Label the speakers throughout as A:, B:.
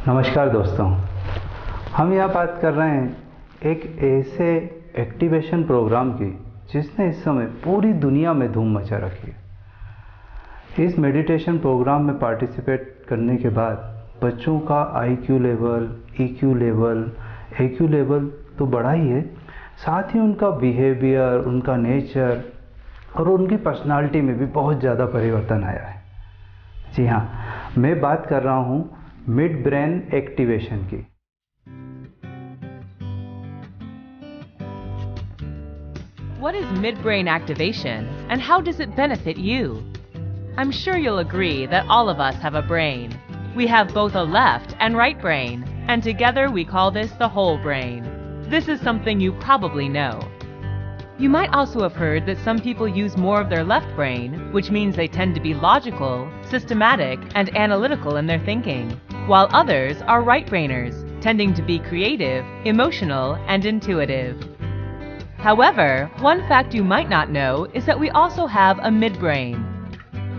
A: नमस्कार दोस्तों, हम यहाँ बात कर रहे हैं एक ऐसे एक्टिवेशन प्रोग्राम की जिसने इस समय पूरी दुनिया में धूम मचा रखी है। इस मेडिटेशन प्रोग्राम में पार्टिसिपेट करने के बाद बच्चों का IQ level, EQ level, AQ level तो बढ़ा ही है, साथ ही उनका बिहेवियर, उनका नेचर और उनकी पर्सनालिटी में भी बहुत ज़्यादा परिवर्तन आया है। जी हाँ, मैं बात कर रहा हूँ मिड ब्रेन एक्टिवेशन की।
B: What is midbrain activation and how does it benefit you? I'm sure you'll agree that all of us have a brain. We have both a left and right brain, and together we call this the whole brain. This is something you probably know. You might also have heard that some people use more of their left brain, which means they tend to be logical, systematic, and analytical in their thinking, while others are right-brainers, tending to be creative, emotional, and intuitive. However, one fact you might not know is that we also have a midbrain.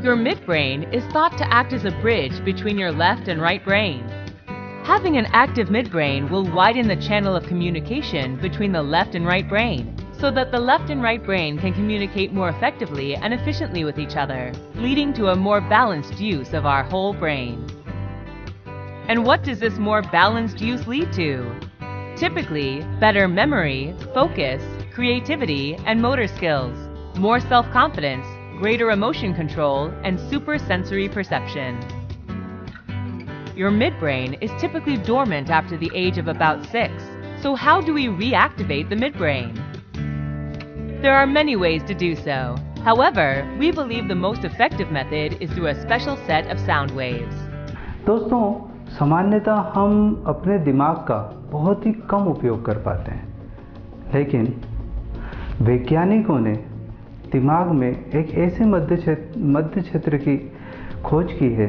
B: Your midbrain is thought to act as a bridge between your left and right brain. Having an active midbrain will widen the channel of communication between the left and right brain, so that the left and right brain can communicate more effectively and efficiently with each other, leading to a more balanced use of our whole brain. And what does this more balanced use lead to? Typically, better memory, focus, creativity, and motor skills, more self-confidence, greater emotion control, and supersensory perception. Your midbrain is typically dormant after the age of about 6, so how do we reactivate the midbrain? There are many ways to do so. However, we believe the most effective method is through a special set of sound waves.
A: दोस्तों, सामान्यतः हम अपने दिमाग का बहुत ही कम उपयोग कर पाते हैं, लेकिन वैज्ञानिकों ने दिमाग में एक ऐसे मध्य क्षेत्र की खोज की है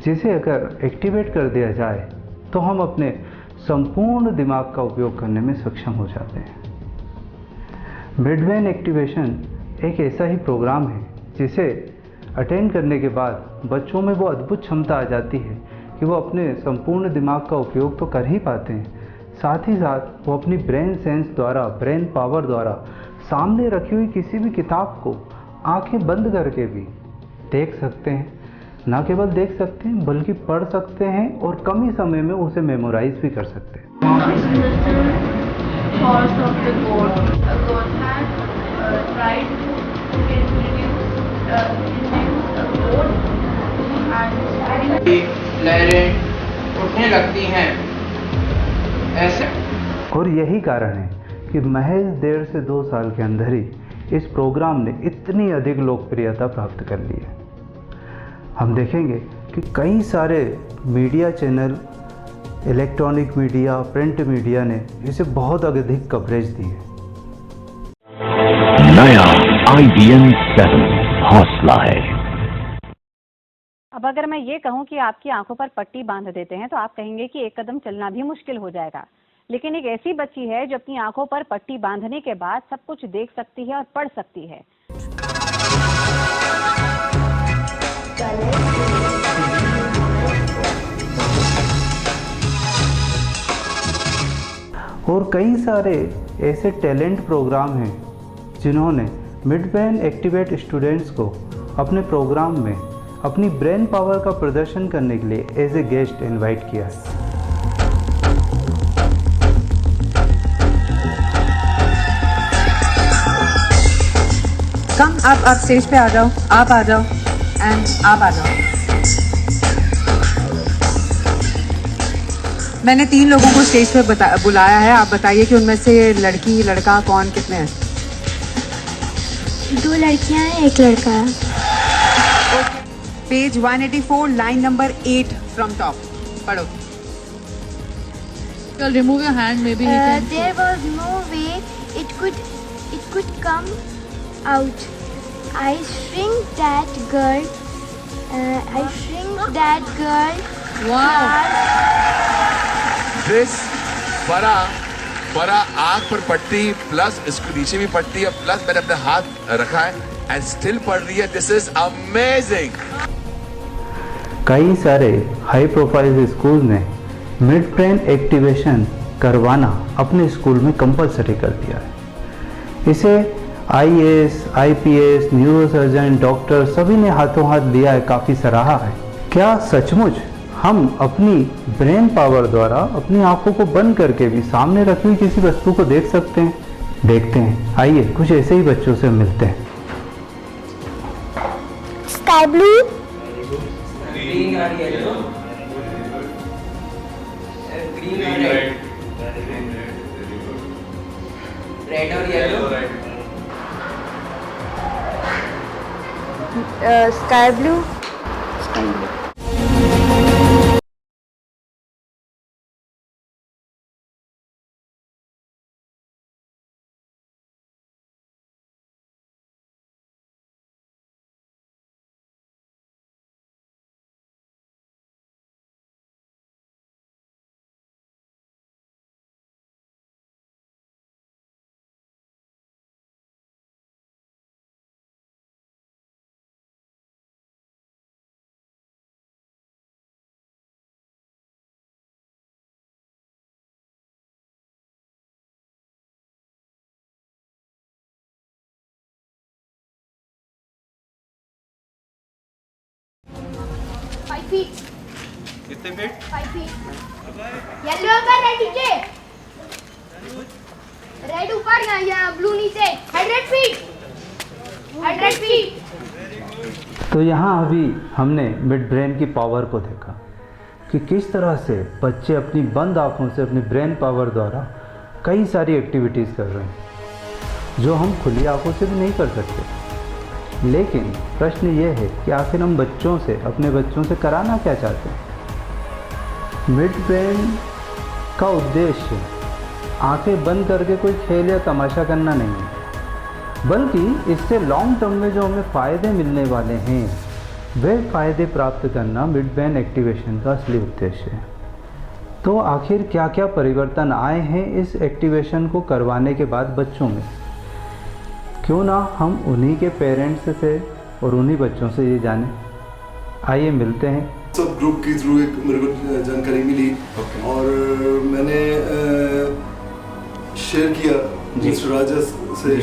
A: जिसे अगर एक्टिवेट कर दिया जाए तो हम अपने संपूर्ण दिमाग का उपयोग करने में सक्षम हो जाते हैं। मिडब्रेन एक्टिवेशन एक ऐसा ही प्रोग्राम है जिसे अटेंड करने के बाद बच्चों में वो अद्भुत क्षमता आ जाती है कि वो अपने संपूर्ण दिमाग का उपयोग तो कर ही पाते हैं, साथ ही साथ वो अपनी ब्रेन सेंस द्वारा, ब्रेन पावर द्वारा सामने रखी हुई किसी भी किताब को आंखें बंद करके भी देख सकते हैं। ना केवल देख सकते हैं बल्कि पढ़ सकते हैं और कम ही समय में उसे मेमोराइज भी कर सकते हैं।
C: लहरें उठने लगती हैं ऐसे।
A: और यही कारण है कि महज 1.5 से 2 साल के अंदर ही इस प्रोग्राम ने इतनी अधिक लोकप्रियता प्राप्त कर ली है। हम देखेंगे कि कई सारे media channel, electronic media, print media ने इसे बहुत अधिक कवरेज दी है।
D: नया IBM 7 हौसला है।
E: अब अगर मैं ये कहूँ कि आपकी आंखों पर पट्टी बांध देते हैं तो आप कहेंगे कि एक कदम चलना भी मुश्किल हो जाएगा, लेकिन एक ऐसी बच्ची है जो अपनी आंखों पर पट्टी बांधने के बाद सब कुछ देख सकती है और पढ़ सकती है।
A: और कई सारे ऐसे टैलेंट प्रोग्राम हैं जिन्होंने मिडब्रेन एक्टिवेट स्टूडेंट्स को अपने प्रोग्राम में अपनी ब्रेन पावर का प्रदर्शन करने के लिए एज ए गेस्ट इनवाइट किया है।
F: कम आप स्टेज पे आ जाओ, आप आ जाओ एंड आप आ जाओ। मैंने 3 लोगों को स्टेज पे बुलाया है, आप बताइए कि उनमें से लड़की लड़का कौन कितने हैं?
G: 2 लड़कियां हैं, 1 लड़का है।
F: Page 184 line number 8 from top पढ़ो।
H: Well, remove your hand, maybe he can.
G: There was no way it could come out. I shrink that girl.
H: Wow.
I: This बड़ा आँख पर पट्टी प्लस इसको नीचे भी पट्टी है प्लस मैंने अपने हाथ रखा है एंड स्टिल पढ़ रही है। This is amazing.
A: कई सारे हाई प्रोफाइल स्कूल ने मिड ब्रेन एक्टिवेशन करवाना अपने स्कूल में कंपलसरी कर दिया है। इसे IAS, IPS, न्यूरोसर्जन, डॉक्टर सभी ने हाथों हाथ लिया है, काफ़ी सराहा है। क्या सचमुच हम अपनी ब्रेन पावर द्वारा अपनी आंखों को बंद करके भी सामने रखी हुई किसी वस्तु को देख सकते हैं? देखते हैं, आइए कुछ ऐसे ही बच्चों से मिलते हैं।
G: स्काई ब्लू,
C: ग्रीन और येलो, ग्रीन और रेड, रेड और येलो,
G: स्काई ब्लू,
J: कितने फीट?
G: 5 फीट। येलो ऊपर, रेड नीचे, रेड ऊपर या ब्लू नीचे। 100 फीट, 100 फीट।
A: तो यहाँ अभी हमने मिड ब्रेन की पावर को देखा कि किस तरह से बच्चे अपनी बंद आँखों से अपनी ब्रेन पावर द्वारा कई सारी एक्टिविटीज़ कर रहे हैं जो हम खुली आँखों से भी नहीं कर सकते। लेकिन प्रश्न ये है कि आखिर हम बच्चों से, अपने बच्चों से कराना क्या चाहते हैं? मिड ब्रेन का उद्देश्य आंखें बंद करके कोई खेल या तमाशा करना नहीं है, बल्कि इससे लॉन्ग टर्म में जो हमें फ़ायदे मिलने वाले हैं वे फ़ायदे प्राप्त करना मिड ब्रेन एक्टिवेशन का असली उद्देश्य है। तो आखिर क्या क्या परिवर्तन आए हैं इस एक्टिवेशन को करवाने के बाद बच्चों में? क्यों ना हम उन्हीं के पेरेंट्स से और उन्हीं बच्चों से ये जानें। आइए मिलते हैं।
K: सब ग्रुप के थ्रू एक मेरे को जानकारी मिली और मैंने शेयर किया मिस्टर राजा से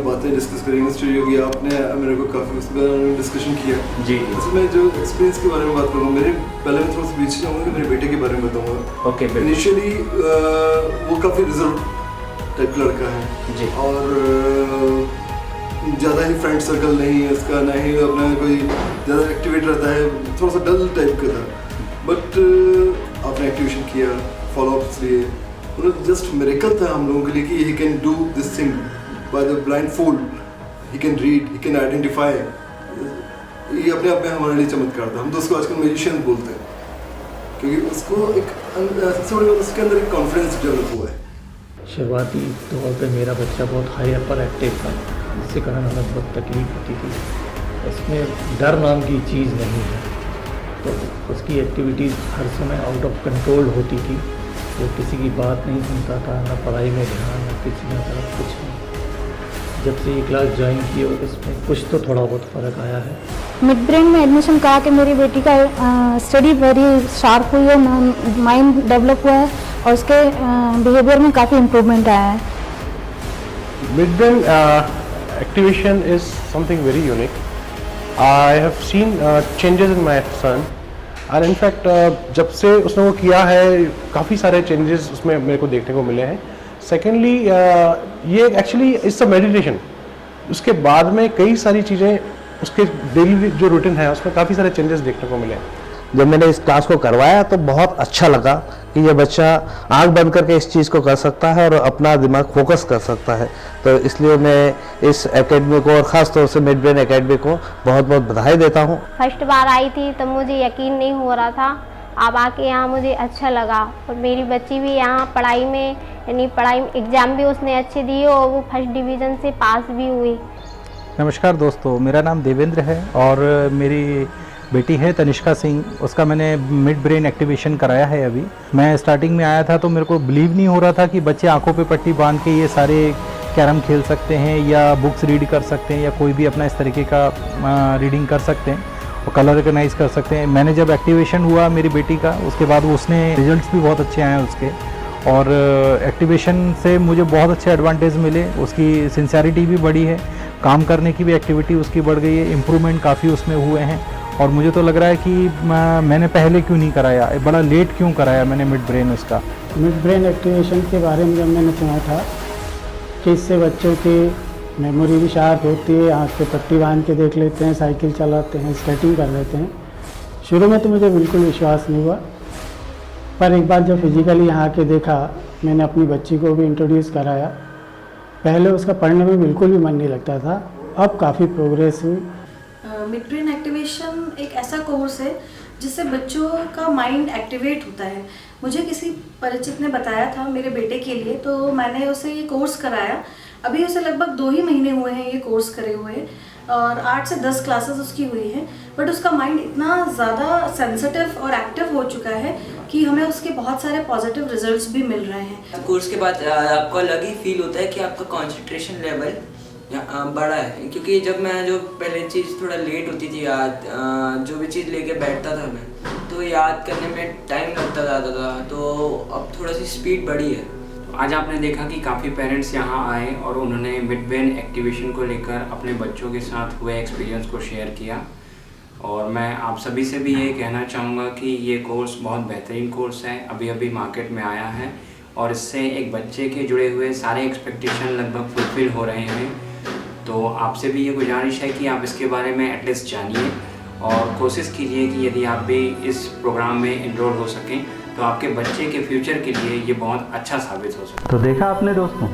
K: बातें डिस्कस करी। मिस्टर योगी आपने मेरे को काफ़ी उस पर डिस्कशन किया जी। मैं जो एक्सपीरियंस के बारे में बात करूँगा, मेरे पहले मैं थोड़ा सा बीच जाऊँगा कि मेरे बेटे के बारे में बताऊँगा। ओके। इनिशियली वो काफ़ी रिजर्व टाइप लड़का है जी, और ज़्यादा ही फ्रेंड सर्कल नहीं है उसका, ना ही अपना कोई ज़्यादा एक्टिवेट रहता है, थोड़ा सा डल टाइप का था। बट आपने एक्टिवेशन किया, फॉलोअप्स लिए, मतलब जस्ट मिरेकल था हम लोगों के लिए कि he can do this thing by the blind fold, he can read, he can identify. ये अपने आप में हमारे लिए चमत्कार था। हम तो उसको आजकल मैजिशियन बोलते हैं क्योंकि उसको एक सबसे बड़ी बात उसके अंदर एक कॉन्फिडेंस डेवलप हुआ है।
L: शुरुआती तौर पे मेरा बच्चा बहुत हाई अपर एक्टिव था, जिसके कारण हमें बहुत तकलीफ होती थी। इसमें डर नाम की चीज़ नहीं है, तो उसकी एक्टिविटीज़ हर समय आउट ऑफ कंट्रोल होती थी। वो किसी की बात नहीं सुनता था, ना पढ़ाई में ध्यान, ना किसी में तरफ कुछ नहीं। जब से ये क्लास ज्वाइन की और इसमें कुछ तो थोड़ा बहुत फ़र्क आया है।
M: मिड ब्रेन में एडमिशन करा के मेरी बेटी का स्टडी वेरी शार्प हुई है, माइंड डेवलप हुआ है और उसके बिहेवियर में काफ़ी इम्प्रूवमेंट आया है।
N: Mid brain activation is something very unique. I have seen changes in my son, and in fact जब से उसने वो किया है काफ़ी सारे changes उसमें मेरे को देखने को मिले हैं। Secondly ये actually is a meditation। उसके बाद में कई सारी चीज़ें उसके डेली जो रूटीन है उसमें काफ़ी सारे चेंजेस देखने को मिले हैं।
O: जब मैंने इस क्लास को करवाया तो बहुत अच्छा लगा कि ये बच्चा आंख बंद करके इस चीज़ को कर सकता है और अपना दिमाग फोकस कर सकता है। तो इसलिए मैं इस एकेडमी को और ख़ास तौर से मिड ब्रेन एकेडमी को बहुत बहुत बधाई देता हूँ।
G: फर्स्ट बार आई थी तो मुझे यकीन नहीं हो रहा था, अब आके यहाँ मुझे अच्छा लगा। और मेरी बच्ची भी यहाँ पढ़ाई में, यानी पढ़ाई एग्ज़ाम भी उसने अच्छे दिए और वो फर्स्ट डिवीज़न से पास भी हुई।
P: नमस्कार दोस्तों, मेरा नाम देवेंद्र है और मेरी बेटी है तनिष्का सिंह। उसका मैंने मिड ब्रेन एक्टिवेशन कराया है अभी। मैं स्टार्टिंग में आया था तो मेरे को बिलीव नहीं हो रहा था कि बच्चे आंखों पे पट्टी बांध के ये सारे कैरम खेल सकते हैं या बुक्स रीड कर सकते हैं या कोई भी अपना इस तरीके का रीडिंग कर सकते हैं। और कलर रिकग्नाइज कर सकते हैं। मैंने जब एक्टिवेशन हुआ मेरी बेटी का, उसके बाद उसने रिजल्ट्स भी बहुत अच्छे आए उसके, और एक्टिवेशन से मुझे बहुत अच्छे एडवांटेज मिले। उसकी सिंसियरिटी भी बढ़ी है, काम करने की भी एक्टिविटी उसकी बढ़ गई है, इम्प्रूवमेंट काफ़ी उसमें हुए हैं। और मुझे तो लग रहा है कि मैंने पहले क्यों नहीं कराया, बड़ा लेट क्यों कराया मैंने मिड ब्रेन उसका।
J: मिड ब्रेन एक्टिवेशन के बारे में जब मैंने सुना था कि इससे बच्चों की मेमोरी भी शार्प होती है, आँख पे पट्टी बांध के देख लेते हैं, साइकिल चलाते हैं, स्केटिंग कर लेते हैं, शुरू में तो मुझे बिल्कुल विश्वास नहीं हुआ। पर एक बार जब फिजिकली यहाँ के देखा, मैंने अपनी बच्ची को भी इंट्रोड्यूस कराया। पहले उसका पढ़ने में बिल्कुल भी मन नहीं लगता था, अब काफ़ी प्रोग्रेस हुई।
Q: मिड ब्रेन एक्टिवेशन एक ऐसा कोर्स है जिससे बच्चों का माइंड एक्टिवेट होता है। मुझे किसी परिचित ने बताया था मेरे बेटे के लिए, तो मैंने उसे ये कोर्स कराया। अभी उसे लगभग 2 ही महीने हुए हैं ये कोर्स करे हुए, और 8 से 10 क्लासेस उसकी हुई हैं। बट उसका माइंड इतना ज़्यादा सेंसिटिव और एक्टिव हो चुका है कि हमें उसके बहुत सारे पॉजिटिव रिजल्ट्स भी मिल रहे हैं।
C: कोर्स के बाद आपको अलग ही फील होता है कि आपका कंसंट्रेशन लेवल बड़ा है, क्योंकि जब मैं जो पहले चीज़ थोड़ा लेट होती थी याद, जो भी चीज़ लेके बैठता था मैं, तो याद करने में टाइम लगता जाता था, तो अब थोड़ा सी स्पीड बढ़ी है।
R: आज आपने देखा कि काफ़ी पेरेंट्स यहाँ आए और उन्होंने मिड ब्रेन एक्टिवेशन को लेकर अपने बच्चों के साथ हुए एक्सपीरियंस को शेयर किया। और मैं आप सभी से भी ये कहना चाहूँगा कि ये कोर्स बहुत बेहतरीन कोर्स है, अभी अभी मार्केट में आया है, और इससे एक बच्चे के जुड़े हुए सारे एक्सपेक्टेशन लगभग फुलफिल हो रहे हैं। तो आपसे भी ये गुजारिश है कि आप इसके बारे में एटलीस्ट जानिए और कोशिश कीजिए कि यदि आप भी इस प्रोग्राम में इनरोल हो सकें तो आपके बच्चे के फ्यूचर के लिए ये बहुत अच्छा साबित हो सके।
A: तो देखा आपने दोस्तों,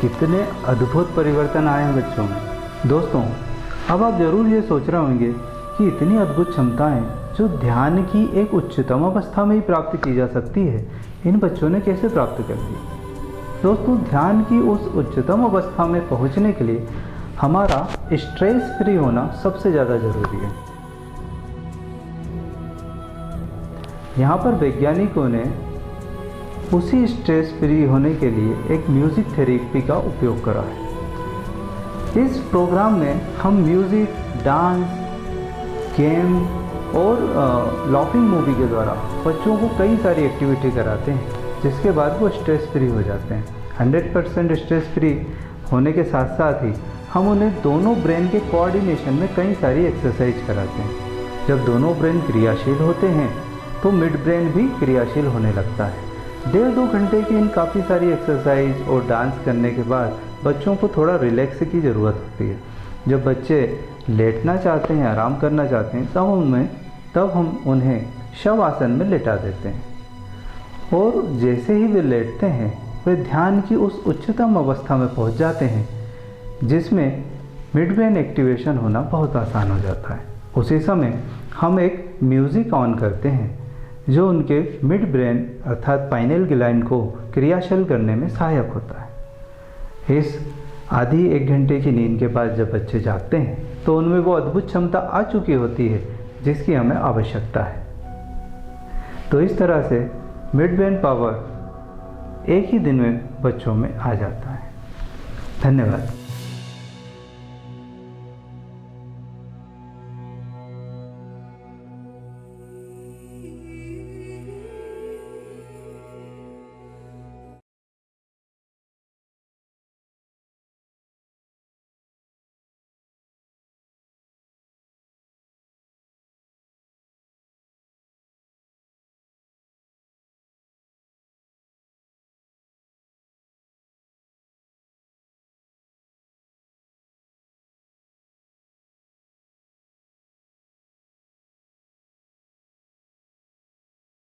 A: कितने अद्भुत परिवर्तन आए हैं बच्चों में। दोस्तों, अब आप ज़रूर ये सोच रहे होंगे कि इतनी अद्भुत क्षमताएं जो ध्यान की एक उच्चतम अवस्था में ही प्राप्त की जा सकती है, इन बच्चों ने कैसे प्राप्त कर ली। दोस्तों, ध्यान की उस उच्चतम अवस्था में पहुंचने के लिए हमारा स्ट्रेस फ्री होना सबसे ज़्यादा ज़रूरी है। यहाँ पर वैज्ञानिकों ने उसी स्ट्रेस फ्री होने के लिए एक म्यूज़िक थेरेपी का उपयोग करा है। इस प्रोग्राम में हम म्यूज़िक, डांस, गेम और लाफिंग मूवी के द्वारा बच्चों को कई सारी एक्टिविटी कराते हैं, जिसके बाद वो स्ट्रेस फ्री हो जाते हैं। 100% स्ट्रेस फ्री होने के साथ साथ ही हम उन्हें दोनों ब्रेन के कोऑर्डिनेशन में कई सारी एक्सरसाइज कराते हैं। जब दोनों ब्रेन क्रियाशील होते हैं तो मिड ब्रेन भी क्रियाशील होने लगता है। 1.5-2 घंटे की इन काफ़ी सारी एक्सरसाइज और डांस करने के बाद बच्चों को थोड़ा रिलैक्स की ज़रूरत होती है। जब बच्चे लेटना चाहते हैं, आराम करना चाहते हैं, तब हम उन्हें शव आसन में लेटा देते हैं, और जैसे ही वे लेटते हैं वे ध्यान की उस उच्चतम अवस्था में पहुंच जाते हैं, जिसमें मिड ब्रेन एक्टिवेशन होना बहुत आसान हो जाता है। उसी समय हम एक म्यूज़िक ऑन करते हैं जो उनके मिड ब्रेन अर्थात पाइनेल ग्लैंड को क्रियाशील करने में सहायक होता है। इस आधी 1 घंटे की नींद के बाद जब बच्चे जागते हैं तो उनमें वो अद्भुत क्षमता आ चुकी होती है जिसकी हमें आवश्यकता है। तो इस तरह से मिड ब्रेन पावर एक ही दिन में बच्चों में आ जाता है। धन्यवाद।